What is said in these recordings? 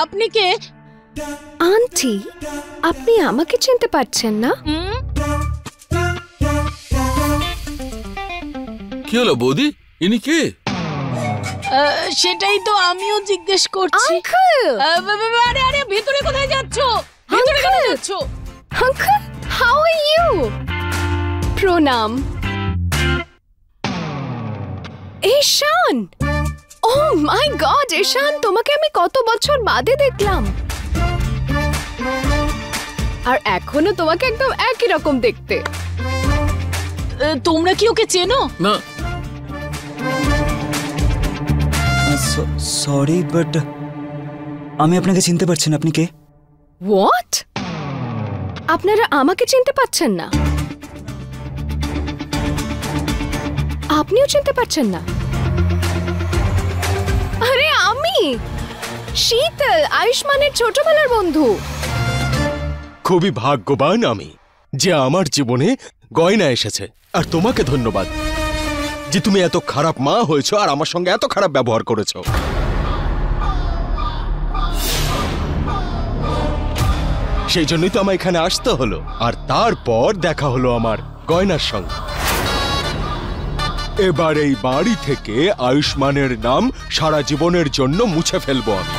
আপনি কে? আন্টি, আপনি আমাকে চিনতে পারছেন না? কি হলো বৌদি, ইনি কে? সেটাই তো আমিও জিজ্ঞেস করছি। আরে আরে ভেতরে কোথায় যাচ্ছ? ভেতরে কেন যাচ্ছ? Uncle, how are you? প্রণাম। ঈশান, ও মাই গড ঈশান, তোমাকে আমি কত বছর বাদে দেখলাম, আর এখনো তোমাকে একদম একই রকম দেখতে। তোমরা কি ওকে চেনো? না। সরি বাট আমি আপনাকে চিনতে পারছি না, আপনি কে? হোয়াট? আপনারা আমাকে চিনতে পারছেন না? আপনিও চিনতে পারছেন না? আরে আমি শীতল, আয়ুষ্মানের ছোটবেলার বন্ধু। খুবই ভাগ্যবান আমি যে আমার জীবনে গয়না এসেছে, আর তোমাকে ধন্যবাদ যে তুমি এত খারাপ মা হয়েছো আর আমার সঙ্গে এত খারাপ ব্যবহার করেছো। সেই জন্যই তো আমার এখানে আসতে হলো, আর তারপর দেখা হলো আমার গয়নার সঙ্গে। এবার এই বাড়ি থেকে আয়ুষ্মানের নাম সারা জীবনের জন্য মুছে ফেলবো আমি।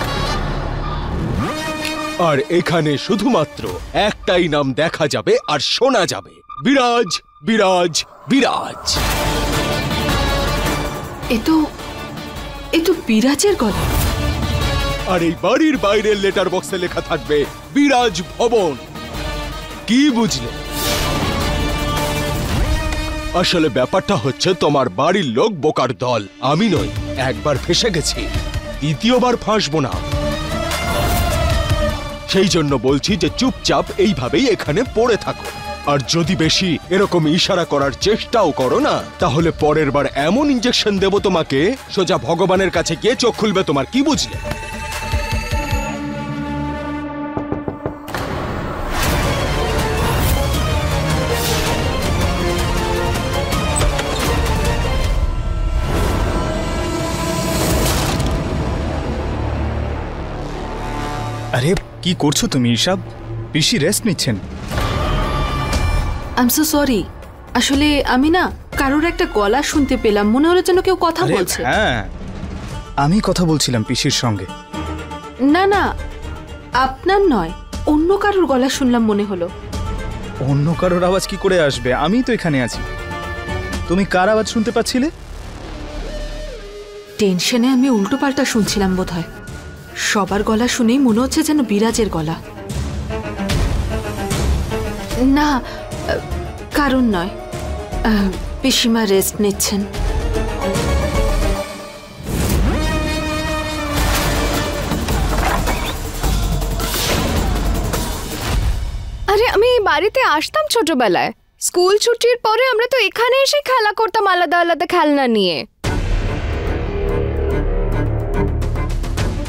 আর এখানে শুধুমাত্র একটাই নাম দেখা যাবে আর শোনা যাবে, বিরাজ বিরাজ বিরাজ। এ তো বিরাজের গলা। আর এই বাড়ির বাইরের লেটার বক্সে লেখা থাকবে বিরাজ ভবন। কি বুঝলে? আসলে ব্যাপারটা হচ্ছে তোমার বাড়ির লোক বোকার দল, আমি নই। একবার ফেঁসে গেছি, দ্বিতীয়বার ফাঁসবো না। সেই জন্য বলছি যে চুপচাপ এইভাবেই এখানে পড়ে থাকো, আর যদি বেশি এরকম ইশারা করার চেষ্টাও করো না, তাহলে পরের বার এমন ইনজেকশন দেব তোমাকে, সোজা ভগবানের কাছে গিয়ে চোখ খুলবে তোমার। কি বুঝলে? আরে কি করছো তুমি ঈশাব? পিসি রেস্ট নিচ্ছেন। আই এম সো সরি, আসলে আমি না কারোর একটা গলা শুনতে পেলাম, মনে হলো যেন কেউ কথা বলছে। হ্যাঁ, আমি কথা বলছিলাম পিসির সঙ্গে। না না, আপনার নয়, অন্য কারোর গলা শুনলাম মনে হলো। অন্য কারোর আওয়াজ কি করে আসবে? আমি তো এখানে আছি। তুমি কার আওয়াজ শুনতে পাচ্ছিলে? টেনশনে আমি উল্টো পাল্টা শুনছিলাম বোধহয়। সবার গলা শুনেই মনে হচ্ছে যেন বিরাজের গলা। না, কারণ নয়, পিসিমা রেস্ট নিচ্ছেন। আরে আমি এই বাড়িতে আসতাম ছোটবেলায়, স্কুল ছুটির পরে আমরা তো এখানে এসে খেলা করতাম আলাদা আলাদা খেলনা নিয়ে।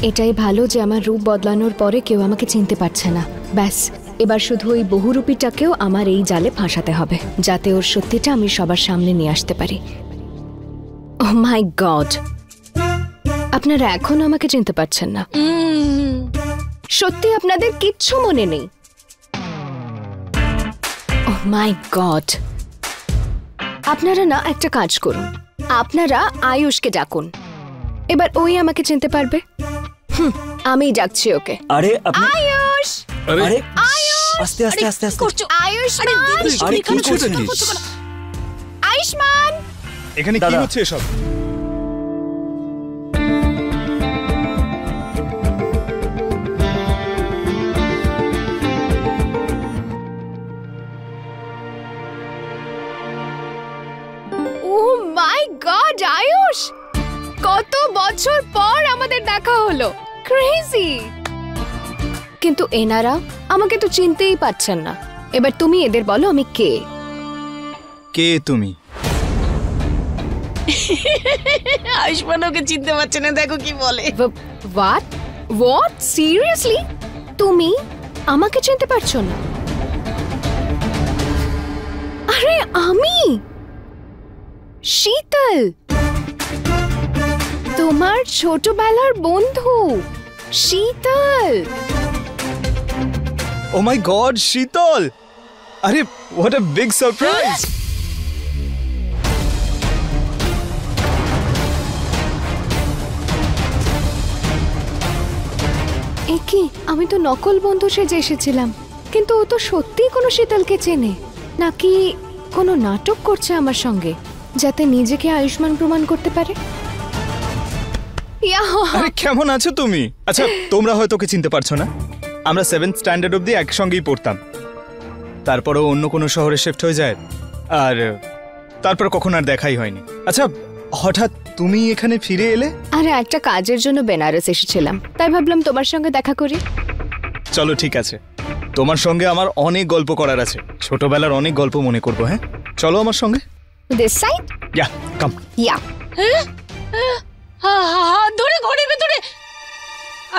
এটাই ভালো যে আমার রূপ বদলানোর পরে কেউ আমাকে চিনতে পারছে না। ব্যাস, এবার শুধু ওই বহুরূপীটাকেও আমার এই জালে ফাঁসাতে হবে, যাতে ওর সত্যিটা আমি সবার সামনে নিয়ে আসতে পারি। ওহ মাই গড, আপনারা এখনো আমাকে চিনতে পারছেন না? সত্যি আপনাদের কিচ্ছু মনে নেই? ওহ মাই গড, আপনারা না একটা কাজ করুন, আপনারা আয়ুষকে ডাকুন, এবার ওই আমাকে চিনতে পারবে। আমি ডাকছি ওকে। আরে আপনি আয়ুষ, আরে আয়ুষ, আস্তে আস্তে আস্তে আস্তে। আয়ুষ্মান, আরে কি করছেন? আয়ুষ্মান, এখানে কি হচ্ছে এসব? ওহ মাই গড আয়ুষ, কত বছর পর আমাদের দেখা হলো, ক্রেজি। কিন্তু এনারা আমাকে তো চিনতেই পারছেন না। এবার তুমি এদের বলো আমি কে। কে তুমি? আয়ুষ্মান ওকে চিনতে পারছে না, দেখো কি বলে। What what seriously? তুমি আমাকে চিনতে পারছো না? আরে আমি শীতল, তোমার ছোটবেলার বন্ধু শীতল। ও মাই গড, শীতল! আরে হোয়াট আ বিগ সারপ্রাইজ! একি, আমি তো নকল বন্ধু সেজে এসেছিলাম, কিন্তু ও তো সত্যিই কোনো শীতলকে চেনে, নাকি কোনো নাটক করছে আমার সঙ্গে যাতে নিজেকে আয়ুষ্মান প্রমাণ করতে পারে। আরে কেমন আছো তুমি? আচ্ছা, তোমরা হয়তো ওকে চিনতে পারছো না। আমরা 7th স্ট্যান্ডার্ড অবধি একসঙ্গেই পড়তাম, তারপরও অন্য কোনো শহরে শিফট হয়ে যায়, আর তারপর কখন আর দেখাই হয়নি। আচ্ছা, হঠাৎ তুমি এখানে ফিরে এলে? আরে একটা কাজের জন্য বেনারস এসেছিলাম, তাই ভাবলাম তোমার সঙ্গে দেখা করি। চলো ঠিক আছে, তোমার সঙ্গে আমার অনেক গল্প করার আছে, ছোটবেলার অনেক গল্প মনে করবো। হ্যাঁ চলো আমার সঙ্গে। This side? Yeah, come. Yeah. হাত ধরে ঘরের ভেতরে।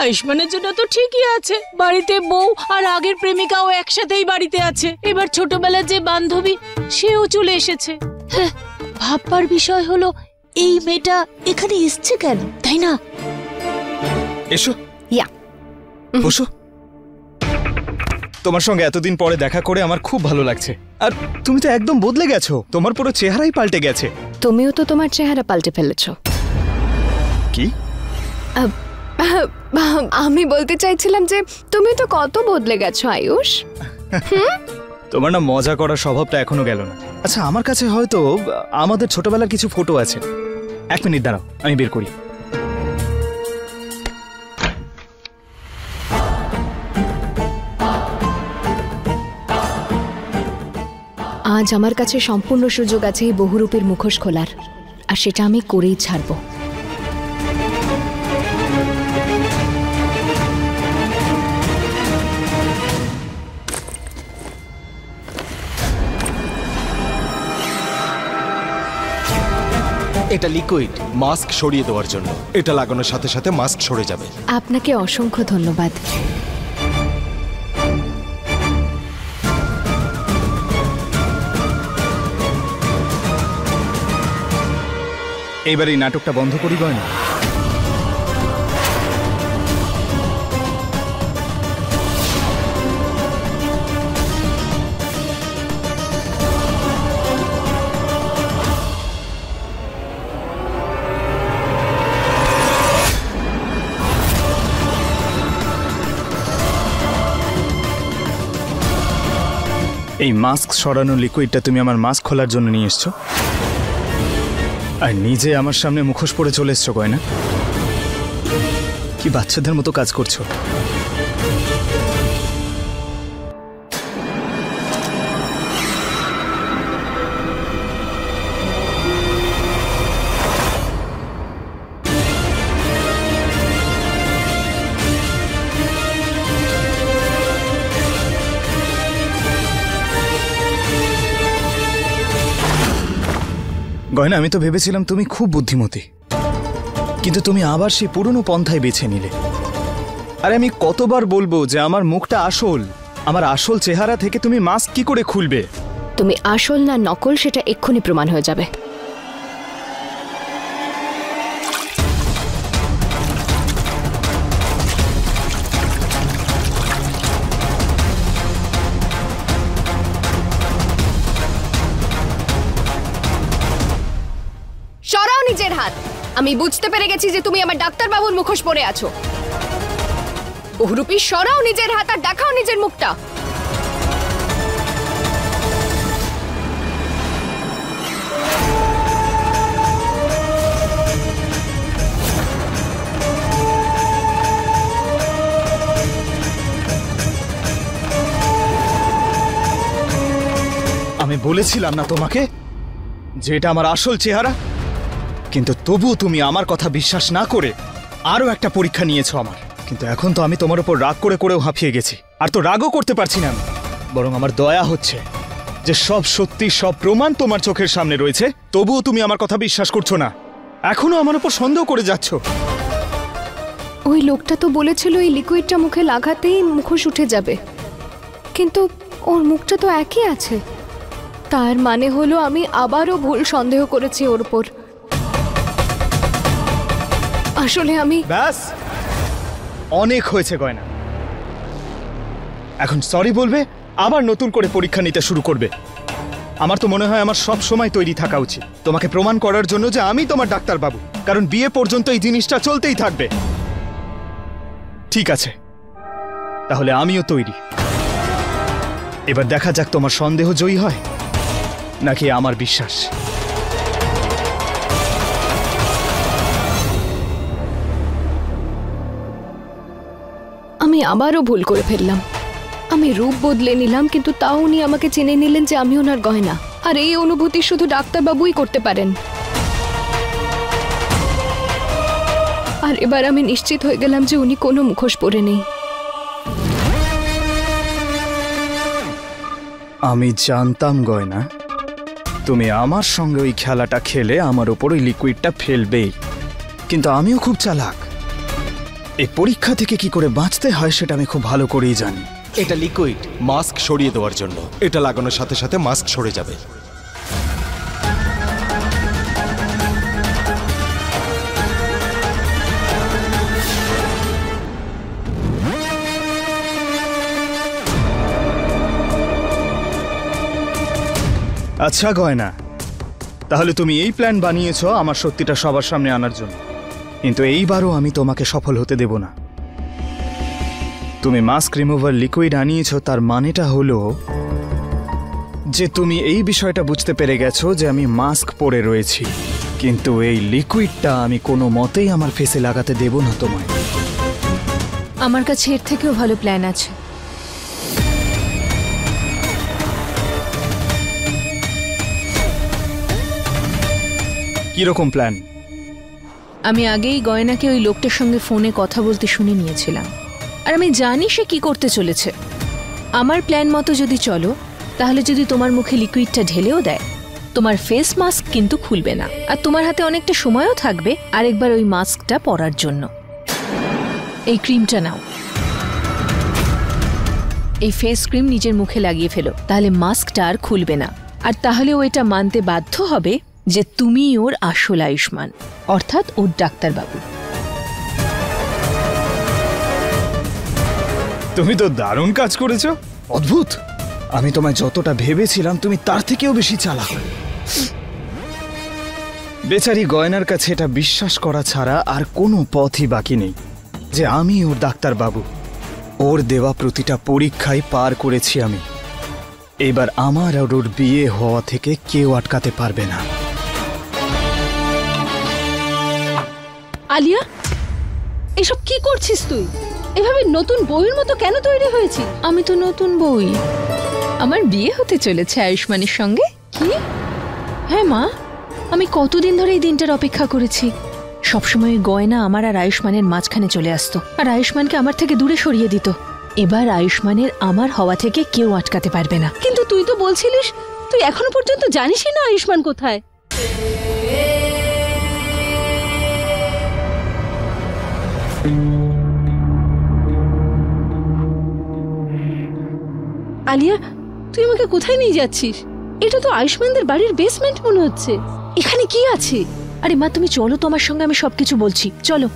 আয়ুষ্মানের জন্য তো ঠিকই আছে, বাড়িতে বউ আর আগের প্রেমিকাও একসাথেই বাড়িতে আছে, এবার ছোটবেলার যে বান্ধবী সেও চলে এসেছে। হ্যাঁ, ভাববার বিষয় হলো এই মেয়েটা এখানে এসছে কেন, তাই না? এসো। ইয়া। বসো। তোমার সঙ্গে এতদিন পরে দেখা করে আমার খুব ভালো লাগছে, আর তুমি তো একদম বদলে গেছো, তোমার পুরো চেহারাই পাল্টে গেছে। তুমিও তো তোমার চেহারা পাল্টে ফেলেছো। কি? আমি বলতে চাইছিলাম যে তুমি তো কত বদলে গেছো আয়ুষ। তোমার না মজা করার স্বভাবটা এখনো গেল না। আচ্ছা, আমার কাছে হয়তো আমাদের ছোটবেলার কিছু ফটো আছে, 1 মিনিট দাঁড়াও, আমি বের করি। আজ আমার কাছে সম্পূর্ণ সুযোগ আছে এই বহুরূপীর মুখোশ খোলার, আর সেটা আমি করেই ছাড়বো। এটা লিকুইড, মাস্ক সরিয়ে দেওয়ার জন্য। এটা লাগানোর সাথে সাথে মাস্ক সরে যাবে। আপনাকে অসংখ্য ধন্যবাদ। এইবার এই নাটকটা বন্ধ করি গয়না। এই মাস্ক সরানো লিকুইডটা তুমি আমার মাস্ক খোলার জন্য নিয়ে এসছো, আর নিজে আমার সামনে মুখোশ পরে চলে এসছো গয়না। কি বাচ্চাদের মতো কাজ করছো। গয়না, আমি তো ভেবেছিলাম তুমি খুব বুদ্ধিমতী, কিন্তু তুমি আবার সেই পুরনো পন্থায় বেছে নিলে। আরে আমি কতবার বলবো যে আমার মুখটা আসল, আমার আসল চেহারা থেকে তুমি মাস্ক কি করে খুলবে? তুমি আসল না নকল সেটা এক্ষুনি প্রমাণ হয়ে যাবে। সরাও নিজের হাত। আমি বুঝতে পেরে গেছি যে তুমি আমার ডাক্তারবাবুর মুখোশ পরে আছো। বহুরূপী, সরাও নিজের হাত আর দেখাও নিজের মুখটা। আমি বলেছিলাম না তোমাকে যে এটা আমার আসল চেহারা? কিন্তু তবুও তুমি আমার কথা বিশ্বাস না করে আরো একটা পরীক্ষা নিয়েছো আমার। কিন্তু এখন তো আমি তোমার উপর রাগ করে করেও হাঁপিয়ে গেছি, আর তো রাগও করতে পারছি না আমি, বরং আমার দয়া হচ্ছে যে সব সত্যি, সব প্রমাণ তোমার চোখের সামনে রয়েছে, তবুও তুমি আমার কথা বিশ্বাস করছো না, এখনো আমার উপর সন্দেহ করে যাচ্ছ। ওই লোকটা তো বলেছিল এই লিকুইডটা মুখে লাগাতেই মুখোশ উঠে যাবে, কিন্তু ওর মুখটা তো একই আছে। তার মানে হলো আমি আবারও ভুল সন্দেহ করেছি ওর উপর। আসলে আমি ব্যাস, অনেক হয়েছে গয়না। এখন সরি বলবে, আবার নতুন করে পরীক্ষা নিতে শুরু করবে। আমার তো মনে হয় আমার সব সময় তৈরি থাকা উচিত তোমাকে প্রমাণ করার জন্য যে আমি তোমার ডাক্তারবাবু, কারণ বিয়ে পর্যন্ত এই জিনিসটা চলতেই থাকবে। ঠিক আছে, তাহলে আমিও তৈরি। এবার দেখা যাক তোমার সন্দেহ জয়ী হয় নাকি আমার বিশ্বাস। আমি আবারও ভুল করে ফেললাম। আমি রূপ বদলে নিলাম, কিন্তু তাও উনি আমাকে চিনে নিলেন যে আমি ওনার গয়না। আর এই অনুভূতি শুধু ডাক্তারবাবুই করতে পারেন। আর এবার আমি নিশ্চিত হয়ে গেলাম যে উনি কোনো মুখোশ পরে নেই। আমি জানতাম গয়না, তুমি আমার সঙ্গে ওই খেলাটা খেলে আমার উপর ওই লিকুইডটা ফেলবেই। কিন্তু আমিও খুব চালাক। এই পরীক্ষা থেকে কি করে বাঁচতে হয় সেটা আমি খুব ভালো করেই জানি। এটা লিকুইড মাস্ক সরিয়ে দেওয়ার জন্য। এটা লাগানোর সাথে সাথে মাস্ক সরে যাবে। আচ্ছা গয়না, তাহলে তুমি এই প্ল্যান বানিয়েছো আমার সত্যিটা সবার সামনে আনার জন্য, কিন্তু এইবারও আমি তোমাকে সফল হতে দেব না। তুমি মাস্ক রিমুভার লিকুইড আনিয়েছো, তার মানেটা হলো যে তুমি এই বিষয়টা বুঝতে পেরে গেছো যে আমি মাস্ক পরে রয়েছি, কিন্তু এই লিকুইডটা আমি কোনো মতেই আমার ফেসে লাগাতে দেব না তোমায়। আমার কাছে এর থেকেও ভালো প্ল্যান আছে। কিরকম প্ল্যান? আমি আগেই গয়নাকে ওই লোকটার সঙ্গে ফোনে কথা বলতে শুনে নিয়েছিলাম, আর আমি জানি সে কি করতে চলেছে। আমার প্ল্যান মতো যদি চলো, তাহলে যদি তোমার মুখে লিকুইডটা ঢেলেও দেয়, তোমার ফেস মাস্ক কিন্তু খুলবে না, আর তোমার হাতে অনেকটা সময়ও থাকবে আরেকবার ওই মাস্কটা পরার জন্য। এই ক্রিমটা নাও, এই ফেস ক্রিম নিজের মুখে লাগিয়ে ফেলো, তাহলে মাস্কটা আর খুলবে না। আর তাহলে ও এটা মানতে বাধ্য হবে যে তুমি ওর আসল আয়ুষ্মান, অর্থাৎ ওর ডাক্তারবাবু। তুমি তো দারুণ কাজ করেছো, অদ্ভুত। আমি তোমায় যতটা ভেবেছিলাম তুমি তার থেকেও বেশি চালাক। বেচারি গয়নার কাছে এটা বিশ্বাস করা ছাড়া আর কোনো পথই বাকি নেই যে আমি ওর ডাক্তারবাবু। ওর দেওয়া প্রতিটা পরীক্ষায় পার করেছি আমি। এবার আমার আর ওর বিয়ে হওয়া থেকে কেউ আটকাতে পারবে না। আলিয়া, এসব কি করছিস তুই? এভাবে নতুন বউয়ের মতো কেন তৈরি হয়েছিস? আমি তো নতুন বউই। আমার বিয়ে হতে চলেছে আয়ুষ্মানের সঙ্গে। কি? হ্যাঁ মা, আমি কতদিন ধরে এই দিনটার অপেক্ষা করেছি। সবসময় গয়না আমার আর আয়ুষ্মানের মাঝখানে চলে আসতো, আর আয়ুষ্মানকে আমার থেকে দূরে সরিয়ে দিত। এবার আয়ুষ্মানের আমার হওয়া থেকে কেউ আটকাতে পারবে না। কিন্তু তুই তো বলছিলিস তুই এখনো পর্যন্ত জানিসই না আয়ুষ্মান কোথায়। আলিয়া, তুই আমাকে কোথায় নিয়ে যাচ্ছিস? এটা তো আয়ুষ্মানদের বাড়ির বেসমেন্ট মনে হচ্ছে। এখানে কি আছে? আরে মা, তুমি চলো তো আমার সঙ্গে, আমি সবকিছু বলছি, চলো।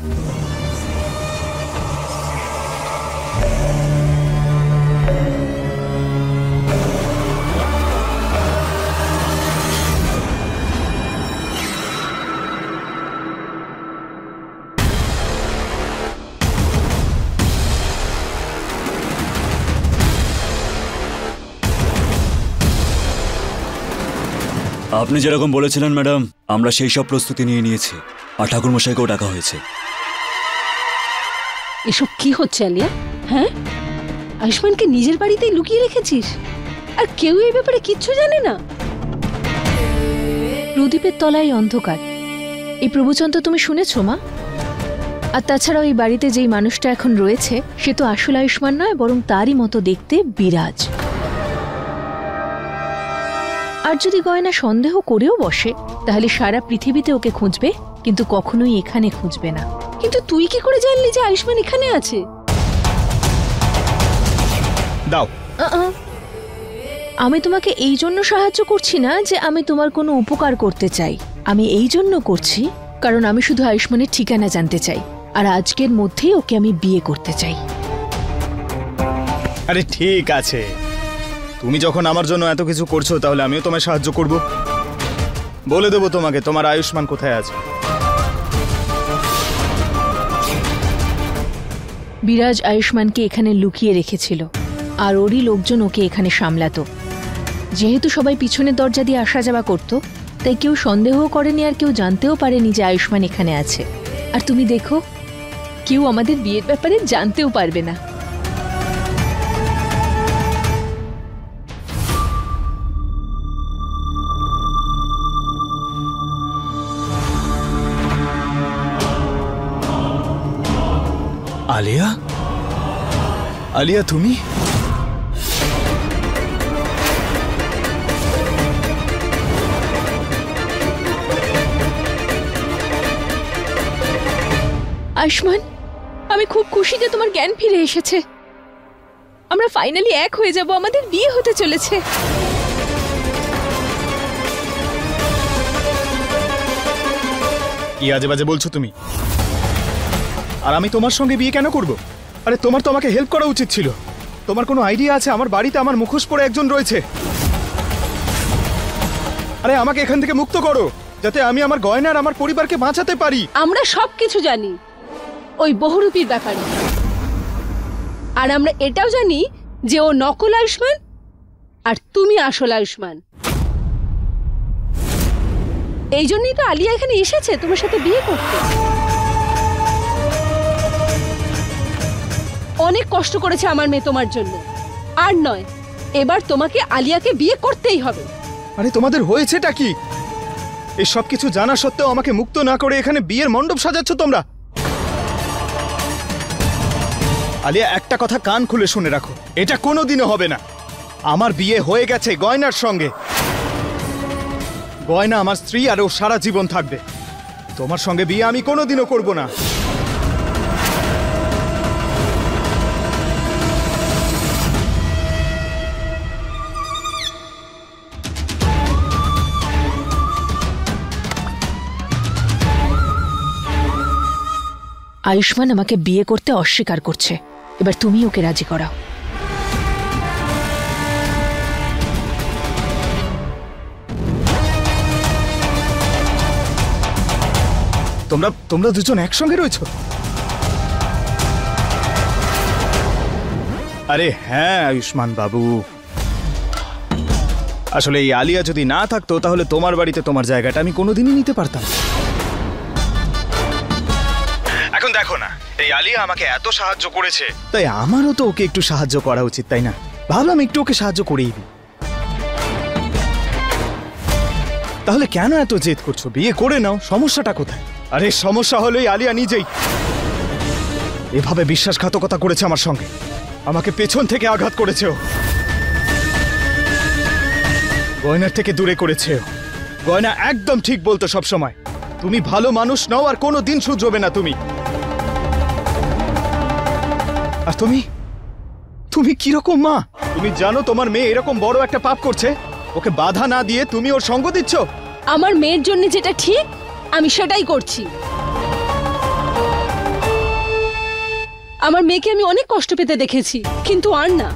আপনি যেরকম বলেছিলেন ম্যাডাম, আমরা সেই সব প্রস্তুতি নিয়ে নিয়েছি, আর ঠাকুরমশাইকেও ডাকা হয়েছে। এসব কি হচ্ছে আলিয়া? হ্যাঁ, আয়ুষ্মানকে নিজের বাড়িতেই লুকিয়ে রেখেছিস, আর কেউ এই ব্যাপারে কিচ্ছু জানে না? প্রদীপের তলায় অন্ধকার, এই প্রবচন তো তুমি শুনেছো মা। আর তাছাড়াও এই বাড়িতে যেই মানুষটা এখন রয়েছে, সে তো আসল আয়ুষ্মান নয়, বরং তারই মতো দেখতে বিরাজ। আর যদি গয়না সন্দেহ করেও বসে, তাহলে সারা পৃথিবীতে ওকে খুঁজবে, কিন্তু কখনোই এখানে খুঁজবে না। কিন্তু তুই কি করে জানলি যে আয়ুষ্মান এখানে আছে? দাও। আমি তোমাকে এই জন্য সাহায্য করছি না যে আমি তোমার কোনো উপকার করতে চাই। আমি এই জন্য করছি কারণ আমি শুধু আয়ুষ্মানের ঠিকানা জানতে চাই, আর আজকের মধ্যেই ওকে আমি বিয়ে করতে চাই। আরে ঠিক আছে, তুমি যখন আমার জন্য এত কিছু করছো তাহলে আমিও তোমায় সাহায্য করব। বলে দেবো তোমাকে তোমার আয়ুষ্মান কোথায় আছে। বিরাজ আয়ুষ্মানকে এখানে লুকিয়ে রেখেছিল, আর ওরই লোকজন ওকে এখানে সামলাতো। যেহেতু সবাই পিছনের দরজা দিয়ে আসা যাওয়া করতো, তাই কেউ সন্দেহও করেনি আর কেউ জানতেও পারেনি যে আয়ুষ্মান এখানে আছে। আর তুমি দেখো, কেউ আমাদের বিয়ের ব্যাপারে জানতেও পারবে না। আলিয়া, আলিয়া তুমি? আয়ুষ্মান, আমি খুব খুশি যে তোমার জ্ঞান ফিরে এসেছে। আমরা ফাইনালি এক হয়ে যাব, আমাদের বিয়ে হতে চলেছে। কি আজে বাজে বলছো তুমি? আর আমি তোমার সঙ্গে বিয়ে কেন করব? আরে তোমার তো আমাকে হেল্প করা উচিত ছিল। তোমার কোনো আইডিয়া আছে আমার বাড়িতে আমার মুখোশ পরে একজন রয়েছে? আরে আমাকে এখান থেকে মুক্ত করো, যাতে আমি আমার গয়না আর আমার পরিবারকে বাঁচাতে পারি। আমরা সবকিছু জানি ওই বহুরূপীর ব্যাপারে, আর আমরা এটাও জানি যে ও নকল আয়ুষ্মান আর তুমি আসল আয়ুষ্মান। এই জন্যই তো আলিয়া এখানে এসেছে তোমার সাথে বিয়ে করতে। অনেক কষ্ট করেছে আমার মেয়ে তোমার জন্য, আর নয়, এবার তোমাকে আলিয়াকে বিয়ে করতেই হবে। আরে তোমাদের হয়েছেটা কি? এই সব কিছু জানা সত্ত্বেও আমাকে মুক্ত না করে এখানে বিয়ের মণ্ডপ সাজাচ্ছ তোমরা। আলিয়া, একটা কথা কান খুলে শুনে রাখো, এটা কোনোদিনও হবে না। আমার বিয়ে হয়ে গেছে গয়নার সঙ্গে। গয়না আমার স্ত্রী আর ও সারা জীবন থাকবে। তোমার সঙ্গে বিয়ে আমি কোনোদিনও করব না। আয়ুষ্মান আমাকে বিয়ে করতে অস্বীকার করছে, এবার তুমি ওকে রাজি করাও। তোমরা দুজন একসঙ্গে রয়েছো? আরে হ্যাঁ আয়ুষ্মান বাবু, আসলে এই আলিয়া যদি না থাকতো তাহলে তোমার বাড়িতে তোমার জায়গাটা আমি কোনোদিনই নিতে পারতাম। এখন দেখো না, এই আলিয়া আমাকে এত সাহায্য করেছে, তাই আমারও তো ওকে একটু সাহায্য করা উচিত, তাই না? ভাবলাম একটু ওকে সাহায্য করেই দিই। তাহলে কেন এত জেদ করছো? বিয়ে করে নাও, সমস্যাটা কোথায়? আরে সমস্যা হলো এই আলিয়া নিজেই এভাবে বিশ্বাসঘাতকতা করেছে আমার সঙ্গে। আমাকে পেছন থেকে আঘাত করেছে ও, গয়নার থেকে দূরে করেছে ও। গয়না একদম ঠিক বলতো সব সময়, তুমি ভালো মানুষ নও আর কোনো দিন শুধরবে না তুমি। আর তুমি কিরকম মা? তুমি জানো তোমার মেয়ে এরকম বড় একটা পাপ করছে, ওকে বাধা না দিয়ে তুমি ওর সঙ্গ দিচ্ছ। আমার মেয়ের জন্য যেটা ঠিক আমি সেটাই করছি। আমার মেয়েকে আমি অনেক কষ্ট পেতে দেখেছি, কিন্তু আর না,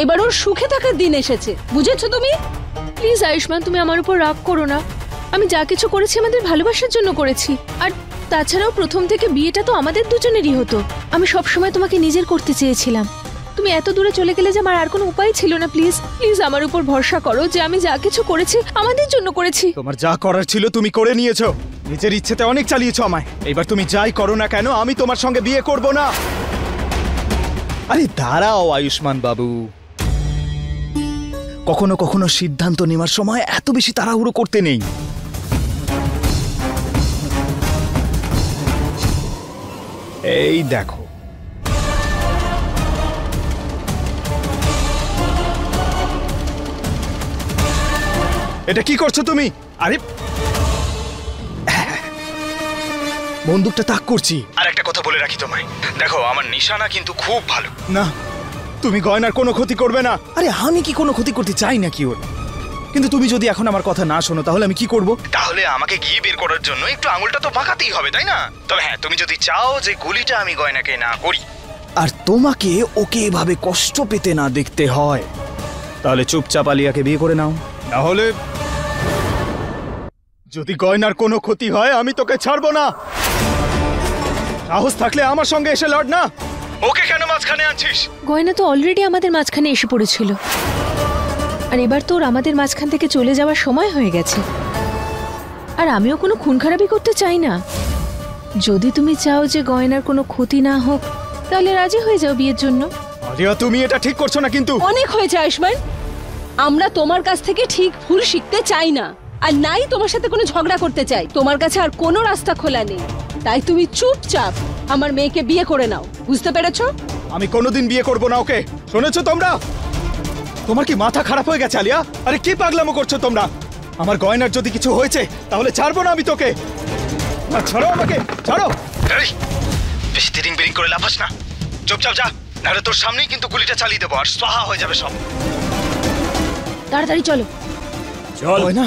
এবার ওর সুখে থাকার দিন এসেছে, বুঝেছো তুমি? প্লিজ আয়ুষ্মান, তুমি আমার উপর রাগ করো না। আমি যা কিছু করেছি আমাদের ভালোবাসার জন্য করেছি, আর তাছাড়াও প্রথম থেকে বিয়েটা তো আমাদের দুজনেরই হতো। আমি সবসময় তোমাকে নিজের করতে চেয়েছিলাম। তুমি এত দূরে চলে গেলে যে আমার আর কোনো উপায় ছিল না। প্লিজ প্লিজ আমার উপর ভরসা করো যে আমি যা কিছু করেছি আমাদের জন্য করেছি। তোমার যা করার ছিল তুমি করে নিয়েছো, নিজের ইচ্ছেতে অনেক চালিয়েছো আমায়। এবার তুমি যাই করো না কেন আমি তোমার সঙ্গে বিয়ে করব না। আরে দাঁড়াও আয়ুষ্মান বাবু, কখনো কখনো সিদ্ধান্ত নেওয়ার সময় এত বেশি তাড়াহুড়ো করতে নেই। এই দেখো, এটা কি করছো তুমি? আরে বন্দুকটা তাক করছি। আর একটা কথা বলে রাখি তোমায়, দেখো আমার নিশানা কিন্তু খুব ভালো না। তুমি গয়নার কোনো ক্ষতি করবে না। আরে আমি কি কোনো ক্ষতি করতে চাই নাকি ওর? কিন্তু তুমি যদি এখন আমার কথা না শোনো তাহলে আমি কি করব? তাহলে আমাকে গিয়ে বের করার জন্য একটু আঙুলটা তো বাঁকাতেই হবে, তাই না? তবে হ্যাঁ, তুমি যদি চাও যে গুলিটা আমি গয়নাকে না করি আর তোমাকে ওকে এভাবে কষ্ট পেতে না দেখতে হয়, তাহলে চুপচাপ আলিয়াকে বিয়ে করে নাও। না হলে যদি গয়নার কোনো ক্ষতি হয় আমি তোকে ছাড়বো না। সাহস থাকলে আমার সঙ্গে এসে লড় না। ওকে কেন মাঝখানে আনছিস? গয়না তো অলরেডি আমাদের মাঝখানে এসে পড়েছিল, আর এবার তোর আমাদের মাঝখান থেকে চলে যাওয়ার সময় হয়ে গেছে। আর আমিও কোনো খুন খারাপি করতে চাই না। যদি তুমি চাও যে গয়নার কোনো ক্ষতি না হোক, তাহলে রাজি হয়ে যাও বিয়ের জন্য। আলিয়া, তুমি এটা ঠিক করছো না কিন্তু। অনেক হয়েছে আয়ুষ্মান, আমরা তোমার কাছ থেকে ঠিক ভুল শিখতে চাই না, আর নাই তোমার সাথে কোনো ঝগড়া করতে চাই। তোমার কাছে আর কোনো রাস্তা খোলা নেই, তাই তুমি চুপচাপ আমার মেয়েকে বিয়ে করে নাও, বুঝতে পেরেছো? আমি কোনোদিন বিয়ে করব না ওকে, শুনেছো তোমরা? তোমার কি মাথা খারাপ হয়ে গেছে আলিয়া? আরে কি পাগলামো করছো তোমরা? আমার গয়নার যদি কিছু হয়েছে তাহলে ছাড়বো না আমি তোকে। না, ছাড়ো আমাকে, ছাড়ো। এই, বেশি তিরিং বিরিং করে লাফাস না, চুপচাপ যা, নাহলে তোর সামনেই কিন্তু গুলিটা চালিয়ে দেবো আর স্বাহা হয়ে যাবে সব। তাড়াতাড়ি চলো। চল গয়না,